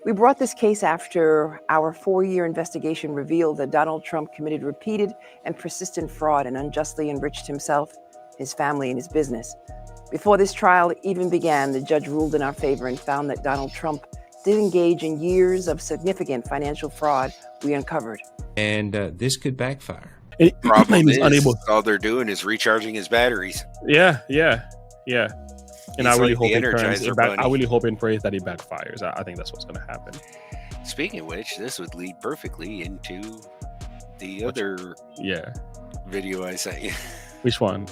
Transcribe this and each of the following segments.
We brought this case after our 4-year investigation revealed that Donald Trump committed repeated and persistent fraud and unjustly enriched himself, his family, and his business. Before this trial even began, the judge ruled in our favor and found that Donald Trump did engage in years of significant financial fraud we uncovered. And this could backfire. Problem is, all they're doing is recharging his batteries. Yeah. And I really like hope and pray that it backfires. I think that's what's going to happen. Speaking of which, this would lead perfectly into the other video I sent you. Which one?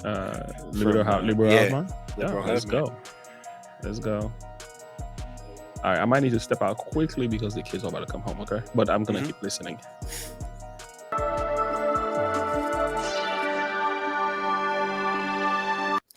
Liberal House Man? Yeah, let's go. All right, I might need to step out quickly because the kids are about to come home, okay? But I'm going to keep listening.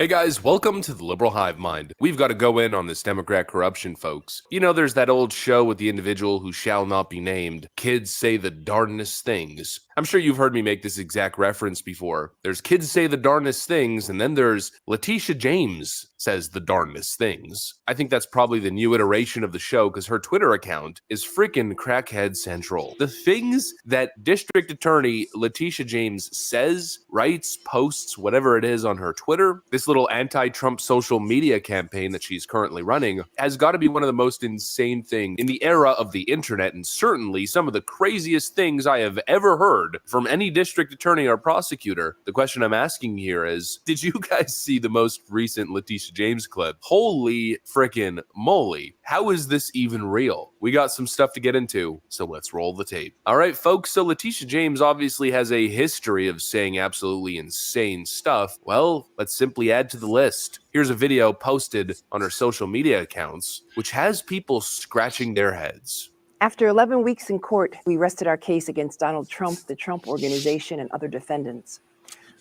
Hey guys, welcome to the Liberal Hive Mind. We've got to go in on this Democrat corruption, folks. You know, there's that old show with the individual who shall not be named. Kids say the darndest things. I'm sure you've heard me make this exact reference before. There's kids say the darndest things, and then there's Latisha Jams says the darndest things. I think that's probably the new iteration of the show because her Twitter account is freaking crackhead central. The things that District Attorney Latisha Jams says, writes, posts, whatever it is on her Twitter, this little anti-Trump social media campaign that she's currently running has got to be one of the most insane things in the era of the internet, and certainly some of the craziest things I have ever heard from any district attorney or prosecutor. The question I'm asking here is, did you guys see the most recent Latisha Jams clip? Holy frickin' moly. How is this even real? We got some stuff to get into, so let's roll the tape. All right, folks, so Latisha Jams obviously has a history of saying absolutely insane stuff. Well, let's simply add to the list. Here's a video posted on her social media accounts, which has people scratching their heads. After 11 weeks in court, we rested our case against Donald Trump, the Trump Organization, and other defendants.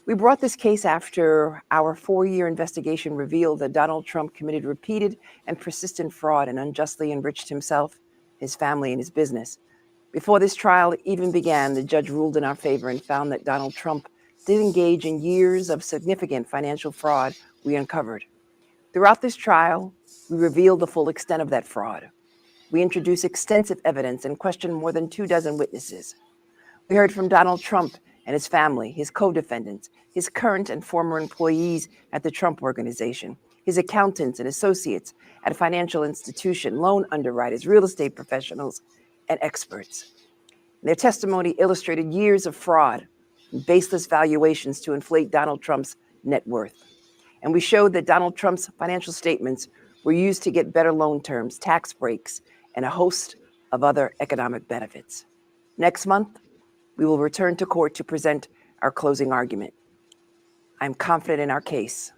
We brought this case after our 4-year investigation revealed that Donald Trump committed repeated and persistent fraud and unjustly enriched himself, his family, and his business. Before this trial even began, the judge ruled in our favor and found that Donald Trump did engage in years of significant financial fraud we uncovered. Throughout this trial, we revealed the full extent of that fraud. We introduced extensive evidence and questioned more than 24 witnesses. We heard from Donald Trump and his family, his co-defendants, his current and former employees at the Trump Organization, his accountants and associates at a financial institution, loan underwriters, real estate professionals, and experts. Their testimony illustrated years of fraud and baseless valuations to inflate Donald Trump's net worth. And we showed that Donald Trump's financial statements were used to get better loan terms, tax breaks, and a host of other economic benefits. Next month, we will return to court to present our closing argument. I'm confident in our case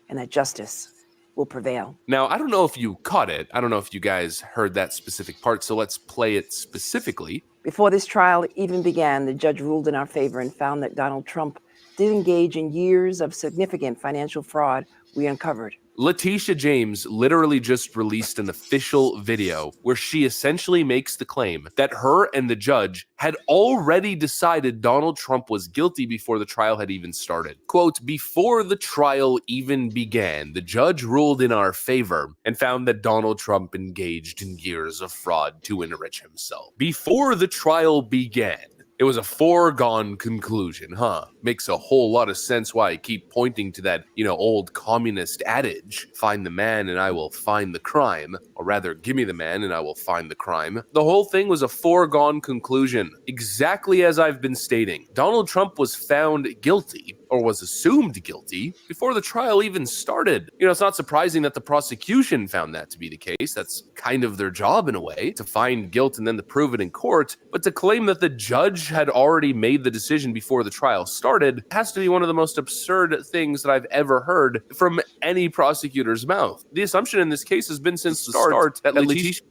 and that justice will prevail. Now, I don't know if you caught it. I don't know if you guys heard that specific part, so let's play it specifically. Before this trial even began, the judge ruled in our favor and found that Donald Trump did engage in years of significant financial fraud we uncovered. Latisha Jams literally just released an official video where she essentially makes the claim that her and the judge had already decided Donald Trump was guilty before the trial had even started. Quote, before the trial even began, the judge ruled in our favor and found that Donald Trump engaged in years of fraud to enrich himself. Before the trial began. It was a foregone conclusion, huh? Makes a whole lot of sense why I keep pointing to that, old communist adage, find the man and I will find the crime, or rather, give me the man and I will find the crime. The whole thing was a foregone conclusion, exactly as I've been stating. Donald Trump was found guilty, or was assumed guilty, before the trial even started. It's not surprising that the prosecution found that to be the case. That's kind of their job in a way, to find guilt and then to prove it in court, but to claim that the judge had already made the decision before the trial started has to be one of the most absurd things that I've ever heard from any prosecutor's mouth. The assumption in this case has been since the start that Latisha...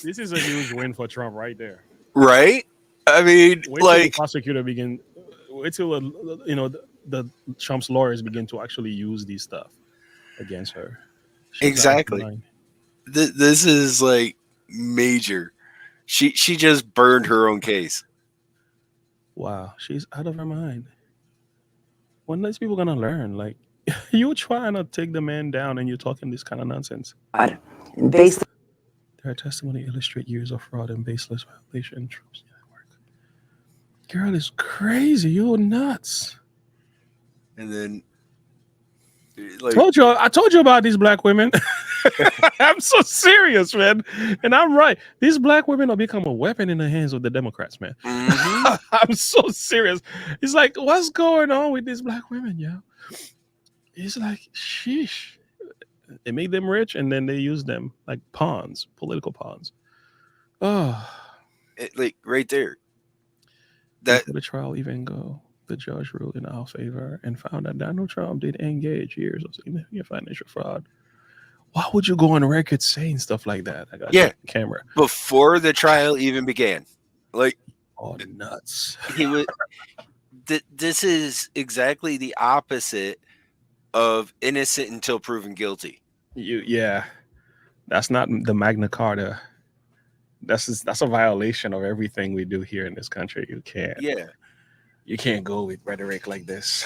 This is a huge win for Trump right there. Right? I mean, wait till the prosecutor begin. Wait till the Trump's lawyers begin to actually use these stuff against her. Exactly. This is like major. She just burned her own case. Wow, she's out of her mind. When are these people gonna learn? Like, You trying to take the man down and you're talking this kind of nonsense. And based Their testimony illustrate years of fraud and baseless violation in Trump's network. Girl is crazy. You're nuts. And then, I told you about these black women. I'm so serious, man. And I'm right. These black women will become a weapon in the hands of the Democrats, man. mm-hmm. I'm so serious. It's like, what's going on with these black women, yo? It's like, sheesh. It made them rich, and then they use them like pawns, political pawns. Oh, Right there. Before the trial even go, the judge ruled in our favor and found that Donald Trump did engage years of significant financial fraud. Why would you go on record saying stuff like that? I got the camera before the trial even began. Oh, nuts. He was. This is exactly the opposite of innocent until proven guilty. That's not the Magna Carta. That's a violation of everything we do here in this country. You can't go with rhetoric like this.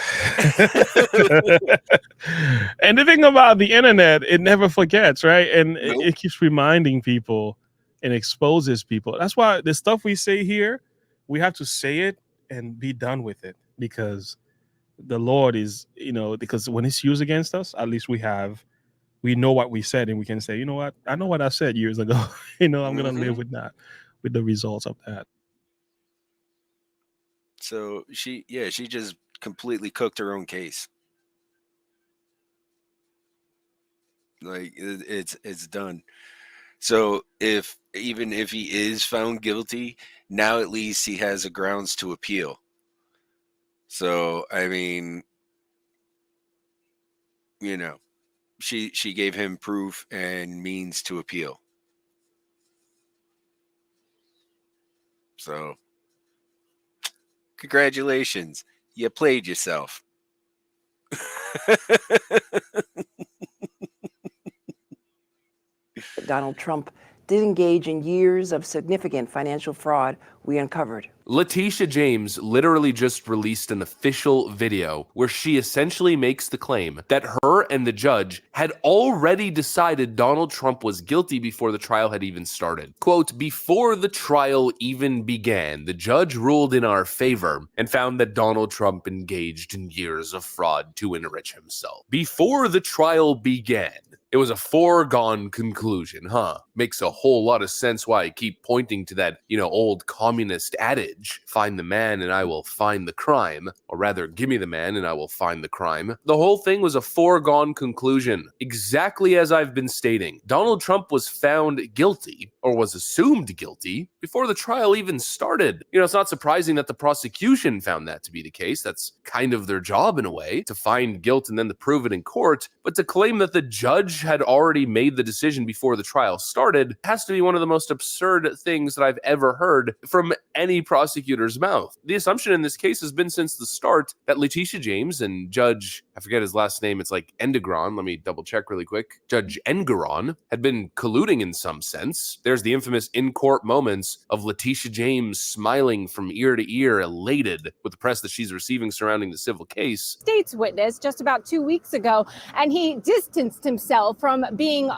And the thing about the internet, it never forgets, right? And it keeps reminding people and exposes people. That's why the stuff we say here, we have to say it and be done with it, because the Lord is, because when it's used against us, at least we know what we said, and we can say, you know what, I know what I said years ago. I'm going to live with that, with the results of that. So she just completely cooked her own case. It's done. So even if he is found guilty, now at least he has a grounds to appeal. So I mean, she gave him proof and means to appeal. So congratulations, you played yourself. Donald Trump did engage in years of significant financial fraud we uncovered. Latisha James literally just released an official video where she essentially makes the claim that her and the judge had already decided Donald Trump was guilty before the trial had even started. Quote, before the trial even began, the judge ruled in our favor and found that Donald Trump engaged in years of fraud to enrich himself. Before the trial began. It was a foregone conclusion, huh? Makes a whole lot of sense why I keep pointing to that, old communist adage, find the man and I will find the crime, or rather, give me the man and I will find the crime. The whole thing was a foregone conclusion, exactly as I've been stating. Donald Trump was found guilty, or was assumed guilty, before the trial even started. It's not surprising that the prosecution found that to be the case. That's kind of their job in a way, to find guilt and then to prove it in court, but to claim that the judge had already made the decision before the trial started has to be one of the most absurd things that I've ever heard from any prosecutor's mouth. The assumption in this case has been since the start that Latisha James and Judge, I forget his last name, it's like Endigron, let me double check really quick, Judge Engeron had been colluding in some sense. There's the infamous in-court moments of Latisha James smiling from ear to ear, elated with the press that she's receiving surrounding the civil case. State's witness just about 2 weeks ago, and he distanced himself from being,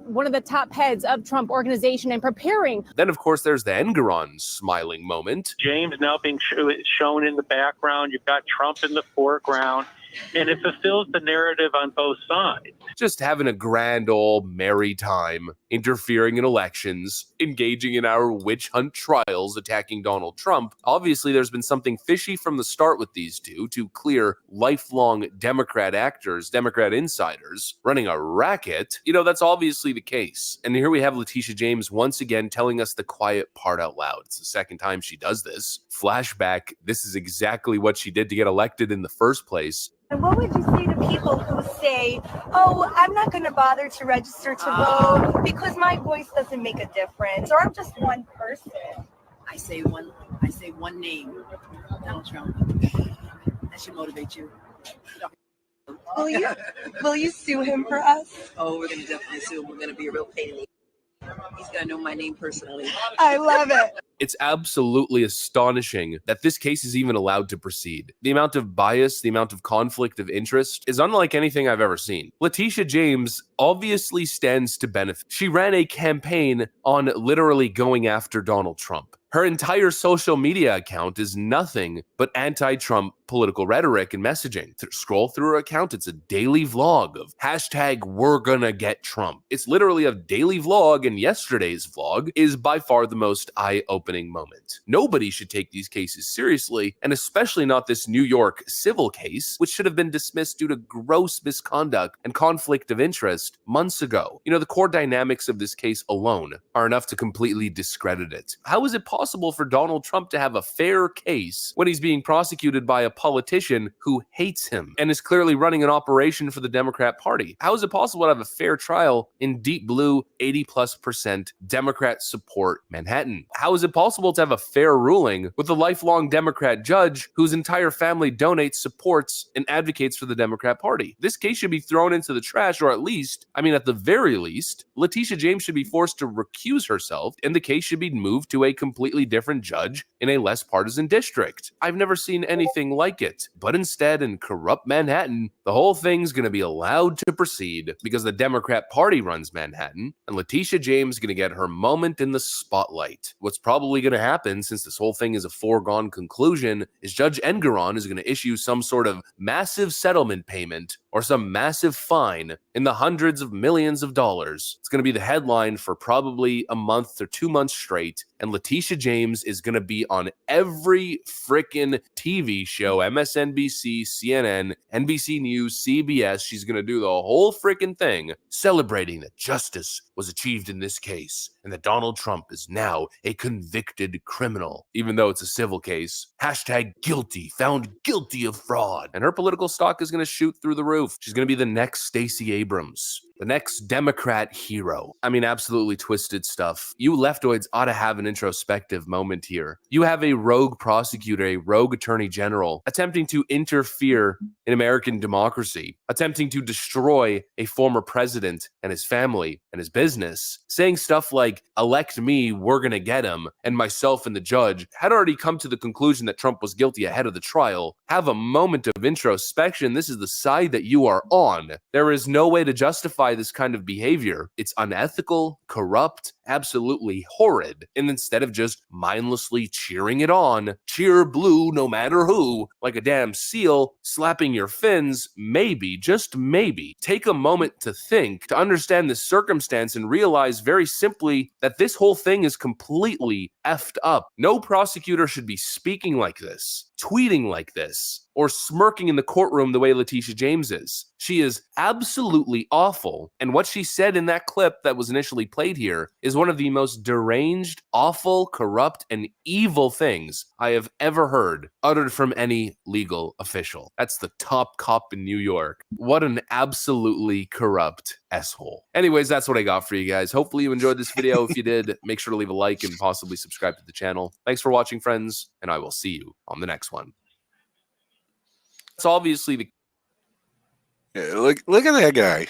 one of the top heads of Trump organization and preparing. Then, of course, there's the Engeron smiling moment. James now being shown in the background. You've got Trump in the foreground. And it fulfills the narrative on both sides. Just having a grand old merry time, interfering in elections, engaging in our witch hunt trials, attacking Donald Trump. Obviously, there's been something fishy from the start with these two to clear lifelong Democrat actors, Democrat insiders, running a racket. That's obviously the case. And here we have Latisha James once again telling us the quiet part out loud. It's the second time she does this. Flashback, this is exactly what she did to get elected in the first place. And what would you say to people who say, oh, I'm not going to bother to register to vote because my voice doesn't make a difference, or I'm just one person? I say one name, Donald Trump. That should motivate you. Will you sue him for us? Oh, we're going to definitely sue him. We're going to be a real pain in the ass. He's going to know my name personally. I love it. It's absolutely astonishing that this case is even allowed to proceed. The amount of bias, the amount of conflict of interest is unlike anything I've ever seen. Latisha James obviously stands to benefit. She ran a campaign on literally going after Donald Trump. Her entire social media account is nothing but anti-Trump political rhetoric and messaging. Scroll through her account, it's a daily vlog of hashtag we're gonna get Trump. It's literally a daily vlog, and yesterday's vlog is by far the most eye-opening moment. Nobody should take these cases seriously, and especially not this New York civil case, which should have been dismissed due to gross misconduct and conflict of interest months ago. You know, the core dynamics of this case alone are enough to completely discredit it. How is it possible for Donald Trump to have a fair case when he's being prosecuted by a politician who hates him and is clearly running an operation for the Democrat Party? How is it possible to have a fair trial in deep blue 80+% Democrat support Manhattan? How is it possible to have a fair ruling with a lifelong Democrat judge whose entire family donates, supports, and advocates for the Democrat Party? This case should be thrown into the trash, or at least, at the very least, Latisha James should be forced to recuse herself, and the case should be moved to a completely different judge in a less partisan district. I've never seen anything like it. But instead, in corrupt Manhattan, the whole thing's going to be allowed to proceed because the Democrat Party runs Manhattan, and Latisha James is going to get her moment in the spotlight. What's probably going to happen, since this whole thing is a foregone conclusion, is Judge Engoron is going to issue some sort of massive settlement payment or some massive fine in the hundreds of millions of dollars. It's going to be the headline for probably a month or 2 months straight, and Latisha James is going to be on every frickin' TV show, MSNBC, CNN, NBC News, CBS. She's going to do the whole frickin' thing, celebrating that justice was achieved in this case and that Donald Trump is now a convicted criminal, even though it's a civil case. Hashtag guilty, found guilty of fraud. And her political stock is going to shoot through the roof. She's going to be the next Stacey Abrams, the next Democrat hero. Absolutely twisted stuff. You leftoids ought to have an introspective moment here. You have a rogue prosecutor, a rogue attorney general, attempting to interfere in American democracy, attempting to destroy a former president and his family and his business, saying stuff like, elect me, we're gonna get him, and myself and the judge had already come to the conclusion that Trump was guilty ahead of the trial. Have a moment of introspection. This is the side that you are on. There is no way to justify this kind of behavior. It's unethical, corrupt, absolutely horrid. And instead of just mindlessly cheering it on, cheer blue no matter who, like a damn seal slapping your fins, maybe, just maybe, take a moment to think, to understand the circumstance and realize very simply that this whole thing is completely effed up. No prosecutor should be speaking like this, tweeting like this, or smirking in the courtroom the way Latisha James is. She is absolutely awful, and what she said in that clip that was initially played here is one of the most deranged, awful, corrupt, and evil things I have ever heard uttered from any legal official. That's the top cop in New York. What an absolutely corrupt asshole. Anyways, that's what I got for you guys. Hopefully you enjoyed this video. If you did, make sure to leave a like and possibly subscribe to the channel. Thanks for watching, friends, and I will see you on the next one. It's obviously the look at that guy.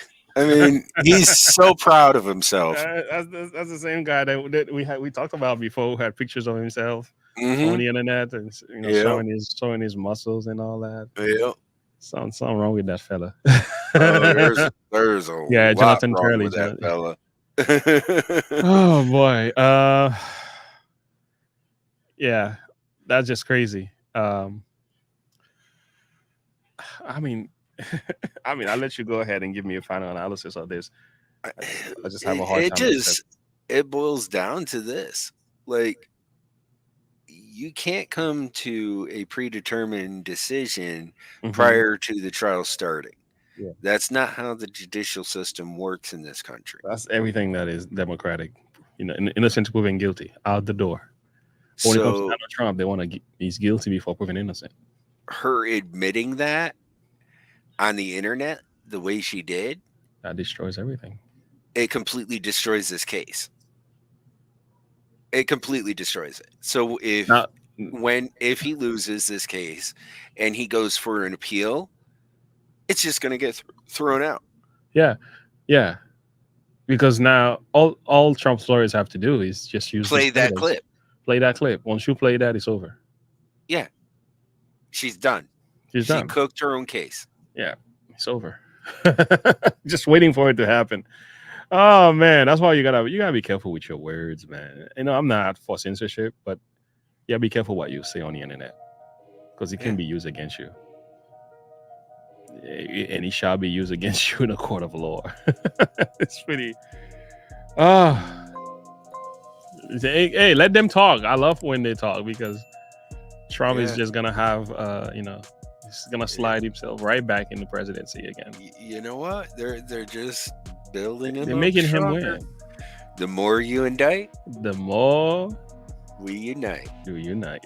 He's so proud of himself. That's the same guy that we talked about before, who had pictures of himself on the internet and showing his muscles and all that. Yeah. Something wrong with that fella. There's a lot Jonathan wrong Turley, with that fella. Oh boy. Yeah, that's just crazy. I'll let you go ahead and give me a final analysis of this. I just have a hard time. It boils down to this. Like, you can't come to a predetermined decision prior to the trial starting. Yeah. That's not how the judicial system works in this country. That's everything that is democratic. Innocent proven guilty, out the door. When it comes to Donald Trump, they want to he's guilty before proven innocent. Her admitting that on the internet the way she did, that destroys everything. It completely destroys this case. It completely destroys it. So if he loses this case and he goes for an appeal, it's just going to get thrown out. Yeah. Because now all Trump's lawyers have to do is just play that clip. Play that clip. Once you play that, it's over. Yeah. She's done. She's She done. cooked her own case. Yeah, it's over. Just waiting for it to happen. Oh man, that's why you gotta be careful with your words, man. You know, I'm not for censorship, but yeah, be careful what you say on the internet because it can be used against you, and it shall be used against you in a court of law. It's pretty. Hey, let them talk. I love when they talk because Trump is just gonna have, he's gonna slide himself right back in the presidency again. You know what? They're just building him. They're up making him stronger. win. The more you indict, the more we unite. You unite.